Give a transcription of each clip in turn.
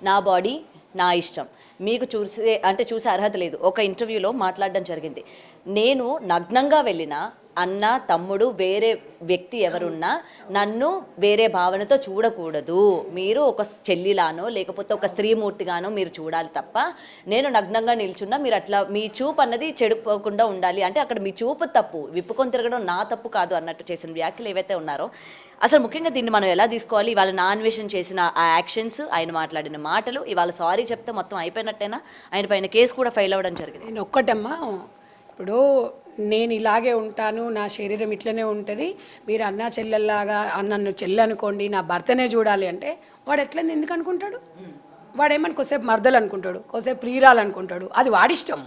నా బాడీ నా ఇష్టం, మీకు చూసే అర్హత లేదు. ఒక ఇంటర్వ్యూలో మాట్లాడడం జరిగింది, నేను నగ్నంగా వెళ్ళినా అన్న తమ్ముడు వేరే వ్యక్తి ఎవరున్నా నన్ను వేరే భావనతో చూడకూడదు, మీరు ఒక చెల్లిలానో లేకపోతే ఒక స్త్రీమూర్తిగానో మీరు చూడాలి తప్ప నేను నగ్నంగా నిల్చున్నా మీరు అట్లా మీ చూపు అన్నది చెడిపోకుండా ఉండాలి అంటే అక్కడ మీ చూపు తప్పు, విప్పుకొని తిరగడం నా తప్పు కాదు అన్నట్టు చేసిన వ్యాఖ్యలు ఏవైతే ఉన్నారో అసలు ముఖ్యంగా దీన్ని మనం ఎలా తీసుకోవాలి? ఇవాళ నాన్వేషన్ చేసిన ఆ యాక్షన్స్, ఆయన మాట్లాడిన మాటలు, ఇవాళ సారీ చెప్తే మొత్తం అయిపోయినట్టేనా? ఆయన పైన కేసు కూడా ఫైల్ అవ్వడం జరిగింది. నేను ఒక్కటమ్మా, ఇప్పుడు నేను ఇలాగే ఉంటాను, నా శరీరం ఇట్లనే ఉంటుంది, మీరు అన్నా చెల్లెల్లాగా నన్ను చెల్లి అనుకోండి, నా భర్తనే చూడాలి అంటే వాడు ఎట్లని ఎందుకు అనుకుంటాడు? వాడేమని కొద్దిసేపు మర్దలు అనుకుంటాడు, కొద్దిసేపు ప్రియురాలు అనుకుంటాడు, అది వాడిష్టం.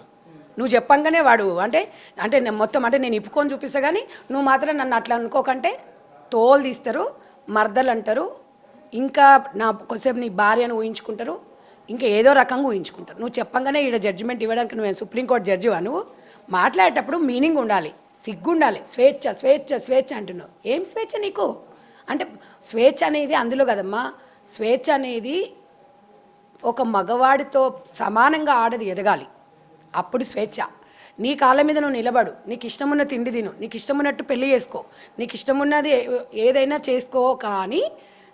నువ్వు చెప్పంగానే వాడు అంటే అంటే మొత్తం అంటే నేను ఇప్పుకొని చూపిస్తా కానీ నువ్వు మాత్రం నన్ను అట్లా అనుకోకంటే తోలు తీస్తారు, మర్దలు అంటారు, ఇంకా నా కొద్దిసేపు నీ భార్యను ఊహించుకుంటారు, ఇంకా ఏదో రకంగా ఊహించుకుంటారు. నువ్వు చెప్పంగానే ఈడ జడ్జిమెంట్ ఇవ్వడానికి నువ్వు సుప్రీంకోర్టు జడ్జివా? నువ్వు మాట్లాడేటప్పుడు మీనింగ్ ఉండాలి, సిగ్గు ఉండాలి. స్వేచ్ఛ స్వేచ్ఛ స్వేచ్ఛ అంటున్నావు, ఏం స్వేచ్ఛ నీకు? అంటే స్వేచ్ఛ అనేది అందులో కదమ్మా, స్వేచ్ఛ అనేది ఒక మగవాడితో సమానంగా ఆడది ఎదగాలి, అప్పుడు స్వేచ్ఛ. నీ కాళ్ళ మీద నువ్వు నిలబడు, నీకు ఇష్టమున్న తిండి తిను, నీకు ఇష్టమున్నట్టు పెళ్లి చేసుకో, నీకు ఇష్టమున్నది ఏదైనా చేసుకో, కానీ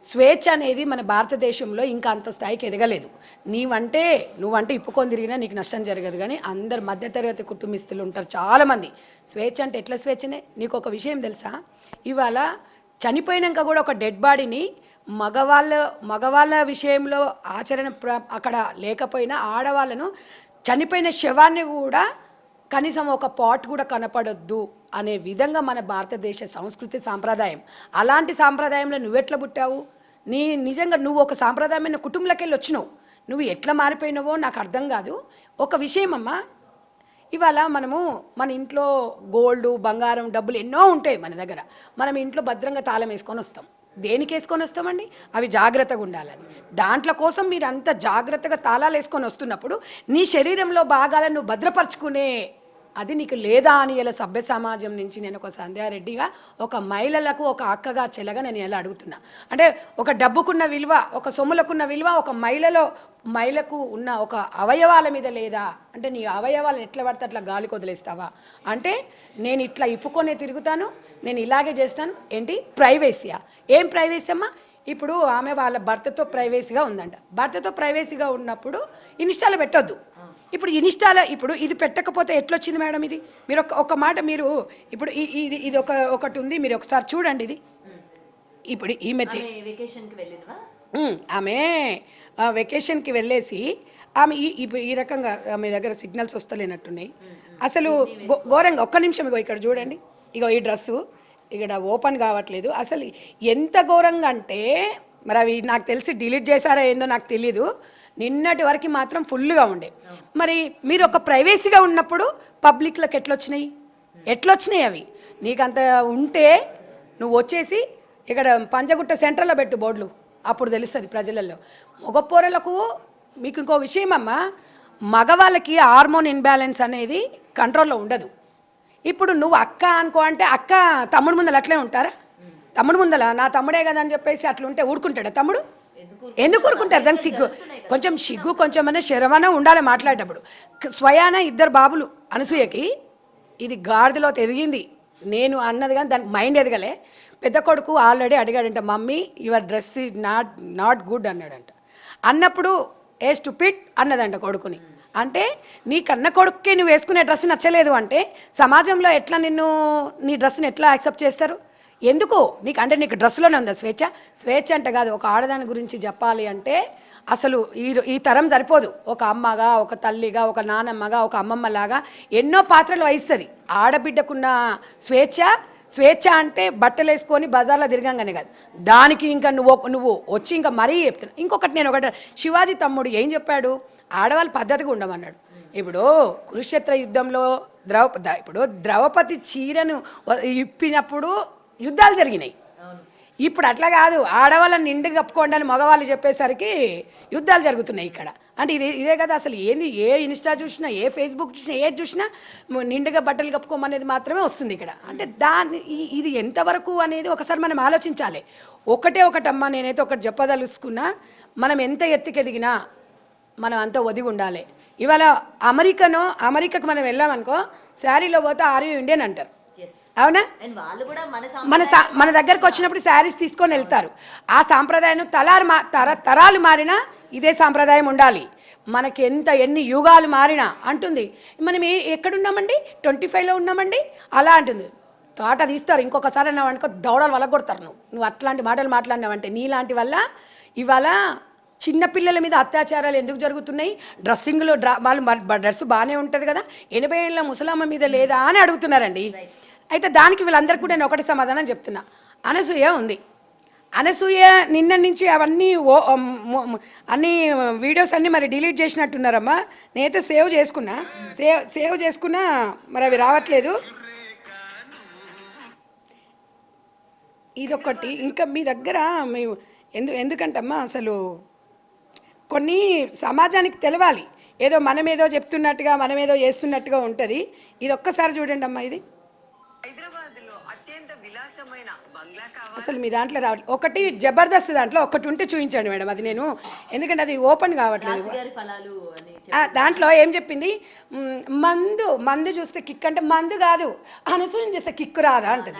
స్వేచ్ఛ అనేది మన భారతదేశంలో ఇంకా అంత స్థాయికి ఎదగలేదు. నువ్వంటే ఇప్పుకొని తిరిగినా నీకు నష్టం జరగదు, కానీ అందరు మధ్యతరగతి కుటుంబీస్తులు ఉంటారు చాలామంది. స్వేచ్ఛ అంటే ఎట్లా స్వేచ్ఛనే? నీకు ఒక విషయం తెలుసా, ఇవాళ చనిపోయినాక కూడా ఒక డెడ్ బాడీని మగవాళ్ళ విషయంలో ఆచరణ అక్కడ లేకపోయినా ఆడవాళ్ళను చనిపోయిన శవాన్ని కూడా కనీసం ఒక పాట్ కూడా కనపడొద్దు అనే విధంగా మన భారతదేశ సంస్కృతి సాంప్రదాయం. అలాంటి సాంప్రదాయంలో నువ్వెట్లా పుట్టావు? నిజంగా నువ్వు ఒక సాంప్రదాయమైన కుటుంబంలోకి వెళ్ళి వచ్చినావు, నువ్వు ఎట్లా మారిపోయినావో నాకు అర్థం కాదు. ఒక విషయం అమ్మా, ఇవాళ మన ఇంట్లో గోల్డ్, బంగారం, డబ్బులు ఎన్నో ఉంటాయి మన దగ్గర, మనం ఇంట్లో భద్రంగా తాళం వేసుకొని వస్తాం. దేనికి వేసుకొని వస్తామండి? అవి జాగ్రత్తగా ఉండాలని. దాంట్లో కోసం మీరు అంత జాగ్రత్తగా తాళాలు వేసుకొని వస్తున్నప్పుడు నీ శరీరంలో భాగాలను నువ్వు భద్రపరచుకునే అది నీకు లేదా అని ఇలా సభ్య సమాజం నుంచి నేను ఒక సంధ్యారెడ్డిగా, ఒక మహిళలకు ఒక అక్కగా చెల్లగా నేను ఎలా అడుగుతున్నా అంటే, ఒక డబ్బుకున్న విలువ, ఒక సొమ్ములకున్న విలువ ఒక మహిళకు ఉన్న ఒక అవయవాల మీద లేదా అంటే, నీ అవయవాలను ఎట్లా పడితే అట్లా గాలికి వదిలేస్తావా అంటే, నేను ఇట్లా ఇప్పుకొనే తిరుగుతాను, నేను ఇలాగే చేస్తాను. ఏంటి ప్రైవేసీయా? ఏం ప్రైవేసీ అమ్మా? ఇప్పుడు ఆమె వాళ్ళ భర్తతో ప్రైవేసీగా ఉందంట, భర్తతో ప్రైవేసీగా ఉన్నప్పుడు ఇన్స్టాలో పెట్టొద్దు. ఇప్పుడు ఇన్స్టాలో ఇప్పుడు ఇది పెట్టకపోతే ఎట్లొచ్చింది మేడం? ఇది మీరు ఒక మాట, మీరు ఇప్పుడు ఇది ఒకటి ఉంది, మీరు ఒకసారి చూడండి. ఇది ఇప్పుడు ఆమె వెకేషన్కి వెళ్ళేసి ఆమె ఈ రకంగా ఆమె దగ్గర సిగ్నల్స్ వస్తలేనట్టున్నాయి అసలు ఘోరంగా. ఒక్క నిమిషం, ఇగో ఇక్కడ చూడండి, ఇగో ఈ డ్రెస్సు ఇక్కడ ఓపెన్ కావట్లేదు. అసలు ఎంత ఘోరంగా అంటే, మరి అవి నాకు తెలిసి డిలీట్ చేశారా ఏందో నాకు తెలీదు, నిన్నటి వరకు మాత్రం ఫుల్గా ఉండే. మరి మీరు ఒక ప్రైవేసీగా ఉన్నప్పుడు పబ్లిక్లోకి ఎట్లొచ్చినాయి అవి? నీకంత ఉంటే నువ్వు వచ్చేసి ఇక్కడ పంజగుట్ట సెంటర్లో పెట్టు బోర్డులు, అప్పుడు తెలుస్తుంది ప్రజలలో. మగపోరలకు మీకు ఇంకో విషయం అమ్మా, మగవాళ్ళకి హార్మోన్ ఇన్బ్యాలెన్స్ అనేది కంట్రోల్లో ఉండదు. ఇప్పుడు నువ్వు అక్క అనుకో అంటే అక్క తమ్ముడు ముందర అట్లే ఉంటారా? తమ్ముడు ముందల నా తమ్ముడే కదా అని చెప్పేసి అట్లుంటే ఊరుకుంటాడా తమ్ముడు? ఎందుకు ఊరుకుంటారు? దానికి సిగ్గు కొంచెం అనే శరవన ఉండాలి మాట్లాడేటప్పుడు. స్వయాన ఇద్దరు బాబులు అనసూయకి, ఇది గాడిదలో ఎదిగింది నేను అన్నది కానీ దానికి మైండ్ ఎదగలే. పెద్ద కొడుకు ఆల్రెడీ అడిగాడంట, mummy your dress is not good అన్నాడంట. అన్నప్పుడు ఏ స్టూపిడ్ అన్నదంట కొడుకుని. అంటే నీ కన్న కొడుక్కి నువ్వు వేసుకునే డ్రెస్ నచ్చలేదు అంటే సమాజంలో ఎట్లా నీ డ్రెస్ని ఎట్లా యాక్సెప్ట్ చేస్తారు? ఎందుకు నీకు డ్రెస్లోనే ఉందా స్వేచ్ఛ? స్వేచ్ఛ అంటే కాదు, ఒక ఆడదాని గురించి చెప్పాలి అంటే అసలు ఈ తరం సరిపోదు. ఒక అమ్మగా, ఒక తల్లిగా, ఒక నానమ్మగా, ఒక అమ్మమ్మలాగా ఎన్నో పాత్రలు వహిస్తుంది. ఆడబిడ్డకున్న స్వేచ్ఛ అంటే బట్టలు వేసుకొని బజార్లో తిరగంగానే కాదు, దానికి ఇంకా నువ్వు వచ్చి ఇంకా మరీ చెప్తున్నావు. ఇంకొకటి నేను శివాజీ తమ్ముడు ఏం చెప్పాడు, ఆడవాళ్ళు పద్ధతిగా ఉండమన్నాడు. ఇప్పుడు కురుక్షేత్ర యుద్ధంలో ద్రౌపది చీరను ఇప్పినప్పుడు యుద్ధాలు జరిగినాయి. ఇప్పుడు అట్లా కాదు, ఆడవాళ్ళని నిండు కప్పుకోండి అని మగవాళ్ళు చెప్పేసరికి యుద్ధాలు జరుగుతున్నాయి ఇక్కడ. అంటే ఇదే కదా అసలు ఏంది? ఏ ఇన్స్టా చూసినా, ఏ ఫేస్బుక్ చూసినా, ఏది చూసినా నిండుగా బట్టలు కప్పుకోమనేది మాత్రమే వస్తుంది ఇక్కడ. అంటే ఇది ఎంతవరకు అనేది ఒకసారి మనం ఆలోచించాలి. ఒకటమ్మా, నేనైతే ఒకటి చెప్పదలుచుకున్నా, మనం ఎంత ఎత్తుకెదిగినా మనం అంత ఒదిగి ఉండాలి. ఇవాళ అమెరికాకు మనం వెళ్ళామనుకో, శారీలో పోతే ఆర్ యూ ఇండియన్ అంటారు, అవునా? మన దగ్గరకు వచ్చినప్పుడు శారీస్ తీసుకొని వెళ్తారు. ఆ సాంప్రదాయం తరాలు మారినా ఇదే సాంప్రదాయం ఉండాలి. మనకి ఎన్ని యుగాలు మారినా అంటుంది. మనం ఎక్కడున్నామండి, 25లో ఉన్నామండి అలా అంటుంది. తోట తీస్తారు, ఇంకొకసారి అన్నావు అనుకో దౌడలు వలగొడతారు. నువ్వు అట్లాంటి మాటలు మాట్లాడినావంటే నీలాంటి వల్ల ఇవాళ చిన్నపిల్లల మీద అత్యాచారాలు ఎందుకు జరుగుతున్నాయి? డ్రెస్సింగ్లో వాళ్ళు డ్రెస్ బాగానే ఉంటుంది కదా, 80 ఏళ్ళ ముసలమ్మ మీద లేదా అని అడుగుతున్నారండి. అయితే దానికి వీళ్ళందరికీ కూడా నేను ఒకటి సమాధానం చెప్తున్నా. అనసూయ ఉంది. అనసూయ నిన్న నుంచి అవన్నీ అన్ని వీడియోస్ అన్నీ మరి డిలీట్ చేసినట్టున్నారమ్మా. నేనైతే సేవ్ చేసుకున్నా మరి అవి రావట్లేదు. ఇదొకటి. ఇంకా మీ దగ్గర ఎందుకంటమ్మా అసలు కొన్ని సమాజానికి తెలవాలి. ఏదో మనమేదో చెప్తున్నట్టుగా మనమేదో చేస్తున్నట్టుగా ఉంటుంది. ఇది ఒక్కసారి చూడండి అమ్మా. ఇది అసలు మీ దాంట్లో రావట్లేదు. ఒకటి జబర్దస్త్ దాంట్లో ఒకటి ఉంటే చూపించండి మేడం. అది నేను ఎందుకంటే అది ఓపెన్ కావట్లేదు. దాంట్లో ఏం చెప్పింది, మందు చూస్తే కిక్ అంటే మందు కాదు, అనసూయ చూస్తే కిక్కు రాదా అంటది.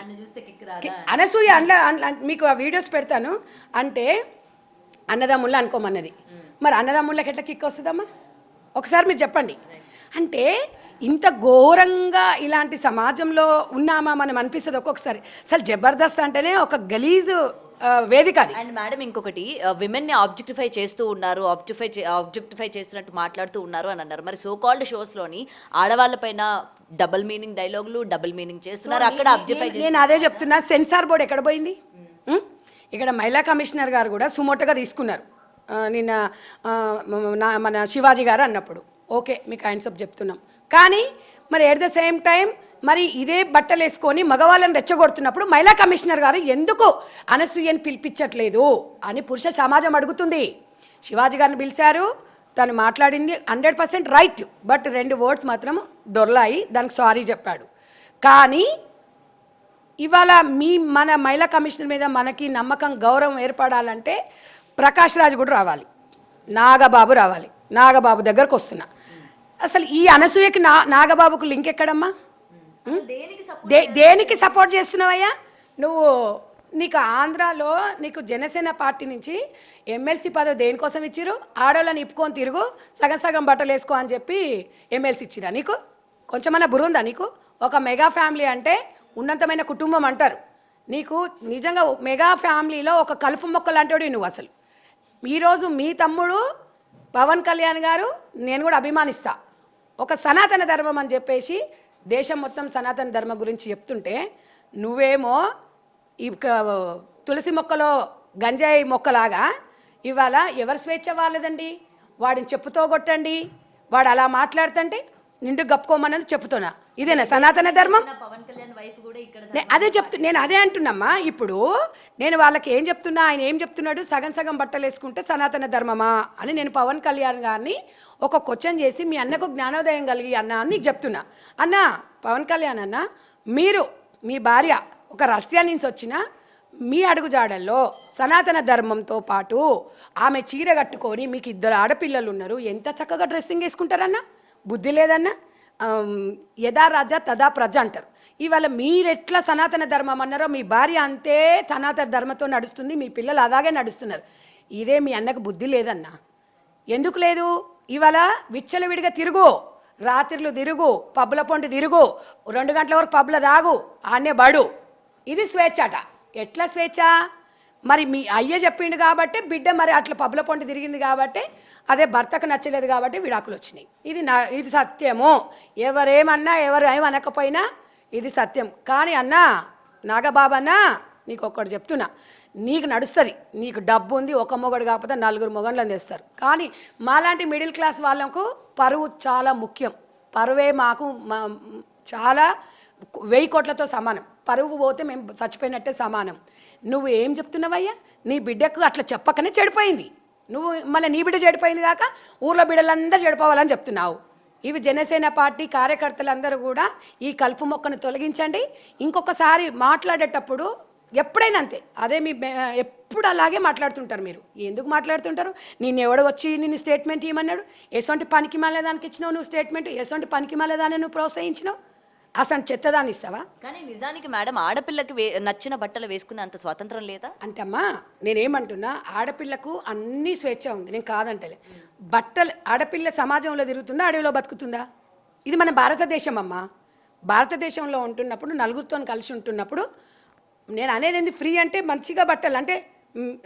అనసూయ మీకు ఆ వీడియోస్ పెడతాను. అంటే అన్నదమ్ముళ్ళు అనుకోమన్నది. మరి అన్నదమ్ముళ్ళకి ఎట్లా కిక్ వస్తుందమ్మా? ఒకసారి మీరు చెప్పండి. అంటే ఇంత ఘోరంగా ఇలాంటి సమాజంలో ఉన్నామా మనం అనిపిస్తుంది ఒక్కొక్కసారి. అసలు జబర్దస్త్ అంటేనే ఒక గలీజు వేదిక అది. అండ్ మేడం ఇంకొకటి, విమెన్ని ఆబ్జెక్టిఫై చేస్తూ ఉన్నారు, ఆబ్జెక్టిఫై చేస్తున్నట్టు మాట్లాడుతూ ఉన్నారు అని అన్నారు. మరి సో కాల్డ్ షోస్లోని ఆడవాళ్ళపైన డబుల్ మీనింగ్ డైలాగులు, డబుల్ మీనింగ్ చేస్తున్నారు. అక్కడ ఆబ్జెక్టిఫై నేను అదే చెప్తున్నా. సెన్సార్ బోర్డు ఎక్కడ పోయింది? ఇక్కడ మహిళా కమిషనర్ గారు కూడా సుమోటోగా తీసుకున్నారు నిన్న మన శివాజీ గారు అన్నప్పుడు. ఓకే, మీకు హ్యాండ్సప్ చెప్తున్నాం. కానీ మరి ఎట్ ద సేమ్ టైం మరి ఇదే బట్టలు వేసుకొని మగవాళ్ళని రెచ్చగొడుతున్నప్పుడు మహిళా కమిషనర్ గారు ఎందుకు అనసూయని పిలిపించట్లేదు అని పురుష సమాజం అడుగుతుంది. శివాజీ గారిని పిలిచారు, తను మాట్లాడింది 100% రైట్. బట్ 2 వర్డ్స్ మాత్రం దొర్లాయి, దానికి సారీ చెప్పాడు. కానీ ఇవాళ మన మహిళా కమిషనర్ మీద మనకి నమ్మకం, గౌరవం ఏర్పడాలంటే ప్రకాష్ రాజ్ కూడా రావాలి, నాగబాబు రావాలి. నాగబాబు దగ్గరకు వస్తున్నా. అసలు ఈ అనసూయకి నాగబాబుకు లింక్ ఎక్కడమ్మా? దేనికి సపోర్ట్ చేస్తున్నావయ్యా నువ్వు? నీకు ఆంధ్రాలో నీకు జనసేన పార్టీ నుంచి ఎమ్మెల్సీ పదవి దేనికోసం ఇచ్చిరు? ఆడవాళ్ళని ఇప్పుకొని తిరుగు, సగం సగం బట్టలు వేసుకో అని చెప్పి ఎమ్మెల్సీ ఇచ్చిరా? నీకు కొంచెమన్నా బుర్రుందా నీకు? ఒక మెగా ఫ్యామిలీ అంటే ఉన్నతమైన కుటుంబం అంటారు. నీకు నిజంగా మెగా ఫ్యామిలీలో ఒక కలుపు మొక్క లాంటివాడు నువ్వు. అసలు ఈరోజు మీ తమ్ముడు పవన్ కళ్యాణ్ గారు నేను కూడా అభిమానిస్తా, ఒక సనాతన ధర్మం అని చెప్పేసి దేశం మొత్తం సనాతన ధర్మం గురించి చెప్తుంటే నువ్వేమో ఈ తులసి మొక్కలో గంజాయి మొక్కలాగా ఇవాళ ఎవరి స్వేచ్ఛ వాళ్ళదండి? వాడిని చెప్పుతో కొట్టండి, వాడు అలా మాట్లాడుతుంటే నిండు గప్పుకోమన్నది చెప్తున్నా. ఇదేనా సనాతన ధర్మం? అదే నేను అదే అంటున్నామ్మా. ఇప్పుడు నేను వాళ్ళకి ఏం చెప్తున్నా, ఆయన ఏం చెప్తున్నాడు, సగం సగం బట్టలు వేసుకుంటే సనాతన ధర్మమా అని నేను పవన్ కళ్యాణ్ గారిని ఒక క్వశ్చన్ చేసి మీ అన్నకు జ్ఞానోదయం కలిగి అన్న అని నీకు చెప్తున్నా. అన్న పవన్ కళ్యాణ్ అన్న, మీరు మీ భార్య ఒక రష్యా నుంచి వచ్చిన మీ అడుగుజాడల్లో సనాతన ధర్మంతో పాటు ఆమె చీర కట్టుకొని మీకు 2 ఆడపిల్లలు ఉన్నారు, ఎంత చక్కగా డ్రెస్సింగ్ వేసుకుంటారన్నా? బుద్ధి లేదన్నా? యథా రాజా తదా ప్రజ అంటారు. ఇవాళ మీరెట్లా సనాతన ధర్మం అన్నారో మీ భార్య అంతే సనాతన ధర్మంతో నడుస్తుంది, మీ పిల్లలు అలాగే నడుస్తున్నారు. ఇదే మీ అన్నకు బుద్ధి లేదన్నా? ఎందుకు లేదు? ఇవాళ విచ్చలవిడిగా తిరుగు, రాత్రిలు తిరుగు, పబ్బుల పొంటి తిరుగు, 2 గంటల వరకు పబ్బుల దాగు, ఆనే బడు. ఇది స్వేచ్ఛ అట. ఎట్లా స్వేచ్ఛ? మరి మీ అయ్య చెప్పిండు కాబట్టి బిడ్డ మరి అట్లా పబ్బుల పొంటి తిరిగింది కాబట్టి, అదే భర్తకు నచ్చలేదు కాబట్టి విడాకులు వచ్చినాయి. ఇది సత్యము. ఎవరేమన్నా ఏమనకపోయినా ఇది సత్యం. కానీ అన్నా నాగబాబన్నా, నీకు ఒక్కటి చెప్తున్నా, నీకు నడుస్తుంది, నీకు డబ్బు ఉంది, ఒక మొగడు కాకపోతే 4 మొగళ్ళని తెస్తారు. కానీ మాలాంటి మిడిల్ క్లాస్ వాళ్ళకు పరువు చాలా ముఖ్యం. పరువే మాకు చాలా 1000 కోట్లతో సమానం. పరువు పోతే మేము చచ్చిపోయినట్టే సమానం. నువ్వు ఏం చెప్తున్నావయ్యా? నీ బిడ్డకు అట్లా చెప్పకనే చెడిపోయింది. నువ్వు మళ్ళీ నీ బిడ్డ చెడిపోయింది కాక ఊర్లో బిడ్డలందరూ చెడిపోవాలని చెప్తున్నావు. ఇవి జనసేన పార్టీ కార్యకర్తలందరూ కూడా ఈ కలుపు మొక్కను తొలగించండి. ఇంకొకసారి మాట్లాడేటప్పుడు ఎప్పుడైనా అంతే, అదే మీ ఎప్పుడు అలాగే మాట్లాడుతుంటారు మీరు. ఎందుకు మాట్లాడుతుంటారు? నిన్ను ఎవడో వచ్చి నిన్ను స్టేట్మెంట్ ఇవ్వమన్నాడు? ఎటువంటి పనికి మాలే దానికి ఇచ్చినావు నువ్వు స్టేట్మెంట్? ఎటువంటి పనికి మాలే దాన్ని నువ్వు ప్రోత్సహించినావు? అసలు చెత్తదాన్ని ఇస్తావా? కానీ నిజానికి మేడం ఆడపిల్లకి నచ్చిన బట్టలు వేసుకునే అంత స్వాతంత్రం లేదా? అంటే అమ్మా నేనేమంటున్నా, ఆడపిల్లకు అన్ని స్వేచ్ఛ ఉంది, నేను కాదంటలే. బట్టలు ఆడపిల్ల సమాజంలో తిరుగుతుందా, అడవిలో బతుకుతుందా? ఇది మన భారతదేశం అమ్మా. భారతదేశంలో ఉంటున్నప్పుడు నలుగురితో కలిసి ఉంటున్నప్పుడు నేను అనేది ఏంది, ఫ్రీ అంటే మంచిగా బట్టలు అంటే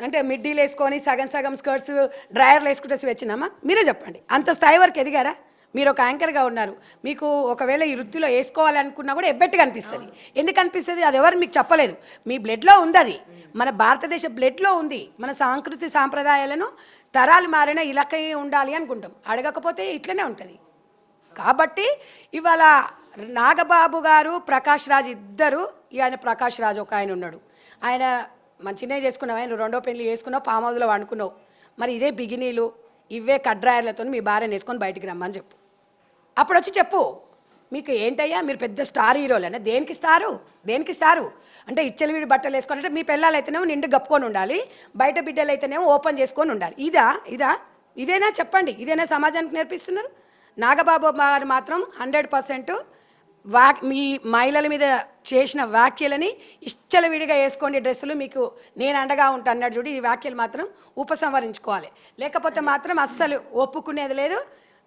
అంటే మిడ్డీలు వేసుకొని సగం సగం స్కర్ట్స్ డ్రాయర్లు వేసుకుంటే స్వేచ్ఛనమ్మా? మీరే చెప్పండి. అంత స్థాయి వరకు ఎదిగారా? మీరు ఒక యాంకర్గా ఉన్నారు, మీకు ఒకవేళ ఈ వృత్తిలో వేసుకోవాలనుకున్నా కూడా ఎబ్బెట్టుగా అనిపిస్తుంది. ఎందుకు అనిపిస్తుంది? అది ఎవరు మీకు చెప్పలేదు, మీ బ్లడ్లో ఉంది. అది మన భారతదేశ బ్లడ్లో ఉంది. మన సంస్కృతి సాంప్రదాయాలను తరాలు మారినా ఇలాగే ఉండాలి అనుకుంటాం, అడగకపోతే ఇట్లనే ఉంటుంది. కాబట్టి ఇవాళ నాగబాబు గారు ప్రకాష్ రాజ్ ఇద్దరు, ఆయన ప్రకాష్ రాజ్ ఒక ఆయన ఉన్నాడు, ఆయన మంచినే చేసుకున్నావు, ఆయన రెండో పెళ్లి చేసుకున్నావు, పామ్ హౌస్లో వండుకున్నావు. మరి ఇదే బిగినీలు ఇవే కడ్రాయర్లతో మీ భార్యను వేసుకొని బయటికి రమ్మని చెప్పు. అప్పుడు వచ్చి చెప్పు, మీకు ఏంటయ్యా మీరు పెద్ద స్టార్ హీరోలేనా? దేనికి స్టారు? దేనికి స్టారు? అంటే ఇచ్చలవిడి బట్టలు వేసుకొని, అంటే మీ పిల్లలు అయితేనేమో నిండు గప్పుకొని ఉండాలి, బయట బిడ్డలు అయితేనేమో ఓపెన్ చేసుకొని ఉండాలి. ఇదేనా చెప్పండి? ఇదేనా సమాజానికి నేర్పిస్తున్నారు? నాగబాబు గారు మాత్రం 100% మీ మహిళల మీద చేసిన వ్యాఖ్యలని ఇష్టలవిడిగా వేసుకోండి డ్రెస్సులు, మీకు నేను అండగా ఉంటాను అన్నాడు చూడు. ఈ వ్యాఖ్యలు మాత్రం ఉపసంహరించుకోవాలి, లేకపోతే మాత్రం అస్సలు ఒప్పుకునేది లేదు.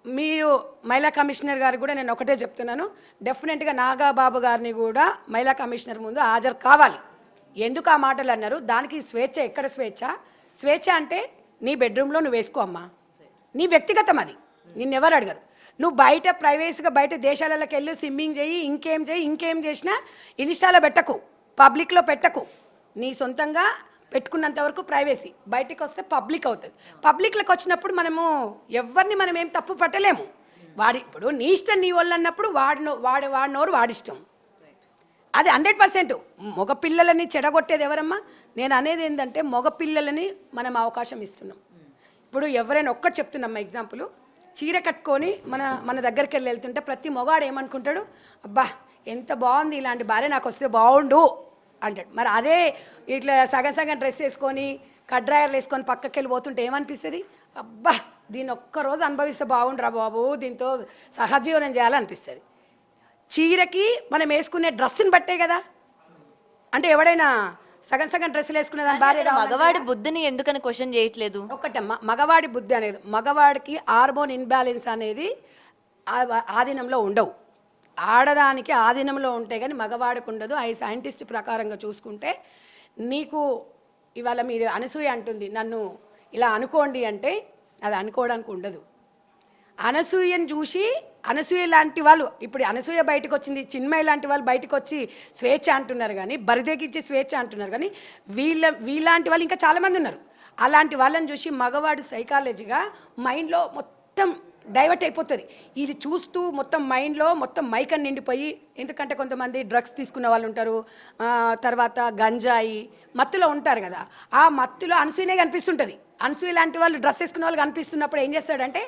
మీరు మహిళా కమిషనర్ గారికి కూడా నేను ఒకటే చెప్తున్నాను, డెఫినెట్గా నాగబాబు గారిని కూడా మహిళా కమిషనర్ ముందు హాజరు కావాలి. ఎందుకు ఆ మాటలు అన్నారు? దానికి స్వేచ్ఛ. ఎక్కడ స్వేచ్ఛ? స్వేచ్ఛ అంటే నీ బెడ్రూమ్లో నువ్వు వేసుకో అమ్మా, నీ వ్యక్తిగతం అది, నిన్నెవరు అడగరు. నువ్వు బయట ప్రైవేట్గా బయట దేశాలలోకి వెళ్ళి స్విమ్మింగ్ చేయి, ఇంకేం చేసినా ఇన్స్టాలో పెట్టకు, పబ్లిక్లో పెట్టకు. నీ సొంతంగా పెట్టుకున్నంత వరకు ప్రైవేసీ, బయటికి వస్తే పబ్లిక్ అవుతుంది. పబ్లిక్లోకి వచ్చినప్పుడు మనము ఎవరిని మనం ఏం తప్పు పట్టలేము. ఇప్పుడు నీ ఇష్టం నీ వాళ్ళు అన్నప్పుడు వాడినోరు వాడిష్టం. అది 100%. మగపిల్లలని చెడగొట్టేది ఎవరమ్మా? నేను అనేది ఏంటంటే మగపిల్లలని మనం అవకాశం ఇస్తున్నాం. ఇప్పుడు ఎవరైనా ఒక్కటి చెప్తున్నామ్మా ఎగ్జాంపుల్, చీర కట్టుకొని మన దగ్గరికి వెళ్తుంటే ప్రతి మొగాడు ఏమనుకుంటాడు, అబ్బా ఎంత బాగుంది, ఇలాంటి భార్య నాకు వస్తే బాగుండు అంటాడు. మరి అదే ఇట్లా సగం డ్రెస్ వేసుకొని కడ్రాయర్లు వేసుకొని పక్కకి వెళ్ళిపోతుంటే ఏమనిపిస్తుంది? అబ్బా దీన్ని ఒక్కరోజు అనుభవిస్తే బాగుండురా బాబు, దీంతో సహజీవనం చేయాలనిపిస్తుంది. చీరకి మనం వేసుకునే డ్రెస్సుని బట్టే కదా. అంటే ఎవడైనా సగం డ్రెస్సులు వేసుకునే దాని భార్య మగవాడి బుద్ధిని ఎందుకని క్వశ్చన్ చేయట్లేదు? ఒక్కటమ్మా, మగవాడి బుద్ధి అనేది, మగవాడికి హార్మోన్ ఇన్బ్యాలెన్స్ అనేది ఆధీనంలో ఉండవు. ఆడదానికి ఆధీనంలో ఉంటే కానీ మగవాడికి ఉండదు. ఆ సైంటిస్ట్ ప్రకారంగా చూసుకుంటే నీకు ఇవాళ మీరు అనసూయ అంటుంది నన్ను ఇలా అనుకోండి అంటే అది అనుకోవడానికి ఉండదు. అనసూయను చూసి అనసూయ లాంటి వాళ్ళు, ఇప్పుడు అనసూయ బయటకు వచ్చింది, చిన్మయ్య లాంటి వాళ్ళు బయటకు వచ్చి స్వేచ్ఛ అంటున్నారు, కానీ బరిదెగించి స్వేచ్ఛ అంటున్నారు, కానీ వీళ్ళలాంటి వాళ్ళు ఇంకా చాలామంది ఉన్నారు. అలాంటి వాళ్ళని చూసి మగవాడు సైకాలజీగా మైండ్లో మొత్తం డైవర్ట్ అయిపోతుంది. ఇది చూస్తూ మొత్తం మైండ్లో మొత్తం మైకన్ నిండిపోయి, ఎందుకంటే కొంతమంది డ్రగ్స్ తీసుకున్న వాళ్ళు ఉంటారు, తర్వాత గంజాయి మత్తులో ఉంటారు కదా, ఆ మత్తులో అనసూయనే కనిపిస్తుంటుంది. అనసూయ లాంటి వాళ్ళు డ్రెస్ వేసుకున్న వాళ్ళు కనిపిస్తున్నప్పుడు ఏం చేస్తాడంటే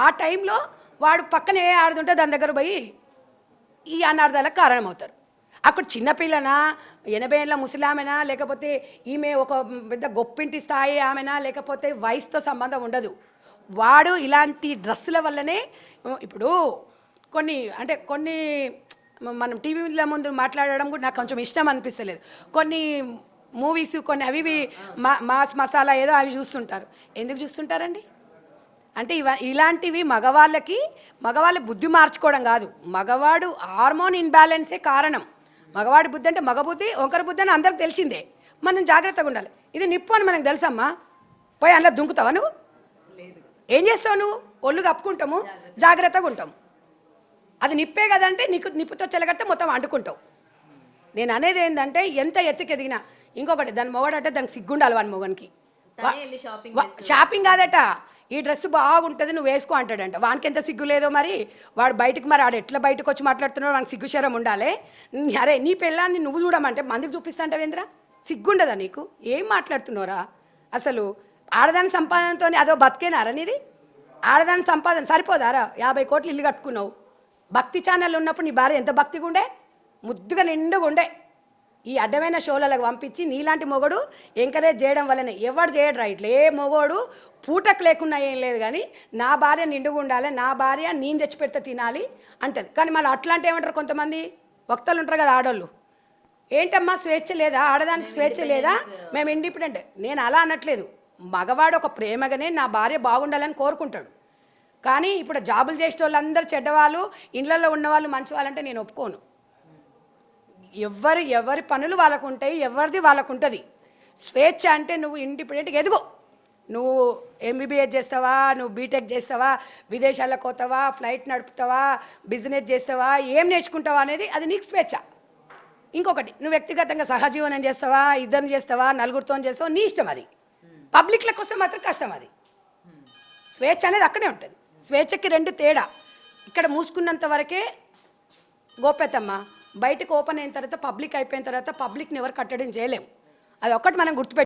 ఆ టైంలో వాడు పక్కన ఏ ఆడుతుంటే దాని దగ్గర పోయి ఈ అనార్థాలకు కారణమవుతారు. అక్కడ చిన్నపిల్లనా, 80 ఏళ్ళ ముసలామెనా, లేకపోతే ఈమె ఒక పెద్ద గొప్పింటి స్థాయి ఆమెనా, లేకపోతే వయసుతో సంబంధం ఉండదు. వాడు ఇలాంటి డ్రెస్సుల వల్లనే ఇప్పుడు కొన్ని మనం టీవీల ముందు మాట్లాడడం కూడా నాకు కొంచెం ఇష్టం అనిపిస్తలేదు. కొన్ని మూవీస్ కొన్ని అవి మాస్ మసాలా ఏదో అవి చూస్తుంటారు. ఎందుకు చూస్తుంటారండి? అంటే ఇలాంటివి మగవాళ్ళ బుద్ధి మార్చుకోవడం కాదు, మగవాడు హార్మోన్ ఇన్బ్యాలెన్సే కారణం. మగవాడి బుద్ధి అంటే మగ బుద్ధి, ఒకరి బుద్ధి అని అందరికి తెలిసిందే. మనం జాగ్రత్తగా ఉండాలి. ఇది నిప్పు అని మనకు తెలుసమ్మా, పోయి అందులో దుంకుతావా నువ్వు? ఏం చేస్తావు నువ్వు? ఒళ్ళు కప్పుకుంటాము, జాగ్రత్తగా ఉంటాము. అది నిప్పే కదంటే నీకు నిప్పుతో చెలగట్టే మొత్తం అంటుకుంటావు. నేను అనేది ఏంటంటే ఎంత ఎత్తుకెదిగినా ఇంకొకటి, దాని మొగడంటే దానికి సిగ్గుండాలి. వాని మొగనికి షాపింగ్ కాదట, ఈ డ్రెస్ బాగుంటుంది నువ్వు వేసుకో అంటాడంట. వానికి ఎంత సిగ్గు లేదో మరి, వాడు బయటకు మరి ఆడు ఎట్లా బయటకు వచ్చి మాట్లాడుతున్నావు, వానికి సిగ్గు శరం ఉండాలి. అరే నీ పెళ్ళాన్ని నువ్వు చూడమంటే మందికి చూపిస్తాంటావేంద్రా? సిగ్గుండదా నీకు? ఏం మాట్లాడుతున్నారా అసలు? ఆడదాని సంపాదనతో అదో బతికేనారా నీది? ఆడదాని సంపాదన సరిపోదారా? 50 కోట్లు ఇల్లు కట్టుకున్నావు, భక్తి ఛానల్ ఉన్నప్పుడు నీ భార్య ఎంత భక్తిగా ఉండే, ముద్దుగా నిండుగా ఉండే. ఈ అడ్డమైన షోలకు పంపించి నీలాంటి మొగడు ఎంకరేజ్ చేయడం వల్లనే ఎవడు చేయడు రా ఇట్లా. ఏ మొగోడు పూటకు లేకున్నా ఏం లేదు కానీ నా భార్య నిండుగా ఉండాలి, నా భార్య నేను తెచ్చి పెడితే తినాలి అంటది. కానీ మళ్ళీ అట్లాంటి ఏమంటారు కొంతమంది వక్తలు ఉంటారు కదా ఆడోళ్ళు, ఏంటమ్మా స్వేచ్ఛ లేదా, ఆడదానికి స్వేచ్ఛ లేదా, మేము ఇండిపెండెంట్. నేను అలా అనట్లేదు, మగవాడు ఒక ప్రేమగానే నా భార్య బాగుండాలని కోరుకుంటాడు. కానీ ఇప్పుడు జాబులు చేసే వాళ్ళందరూ చెడ్డవాళ్ళు, ఇళ్ళల్లో ఉన్నవాళ్ళు మంచి వాళ్ళంటే నేను ఒప్పుకోను. ఎవరి పనులు వాళ్ళకు ఉంటాయి, ఎవరిది వాళ్ళకు ఉంటుంది. స్వేచ్ఛ అంటే నువ్వు ఇండిపెండెంట్గా ఎదుగు. నువ్వు ఎంబీబీఎస్ చేస్తావా, నువ్వు బీటెక్ చేస్తావా, విదేశాలకు పోతావా, ఫ్లైట్ నడుపుతావా, బిజినెస్ చేస్తావా, ఏం నేర్చుకుంటావా అనేది అది నీకు స్వేచ్ఛ. ఇంకొకటి, నువ్వు వ్యక్తిగతంగా సహజీవనం చేస్తావా, ఇద్దరిని చేస్తావా, నలుగురితో చేస్తావా, నీ ఇష్టం. అది పబ్లిక్లకు వస్తే మాత్రం కష్టం. అది స్వేచ్ఛ అనేది అక్కడే ఉంటుంది. స్వేచ్ఛకి రెండు తేడా. ఇక్కడ మూసుకున్నంత వరకే గోప్యతమ్మ, బయటకు ఓపెన్ అయిన తర్వాత పబ్లిక్ అయిపోయిన తర్వాత పబ్లిక్ని ఎవరు కట్టడం చేయలేము. అది ఒక్కటి మనం గుర్తుపెట్టు.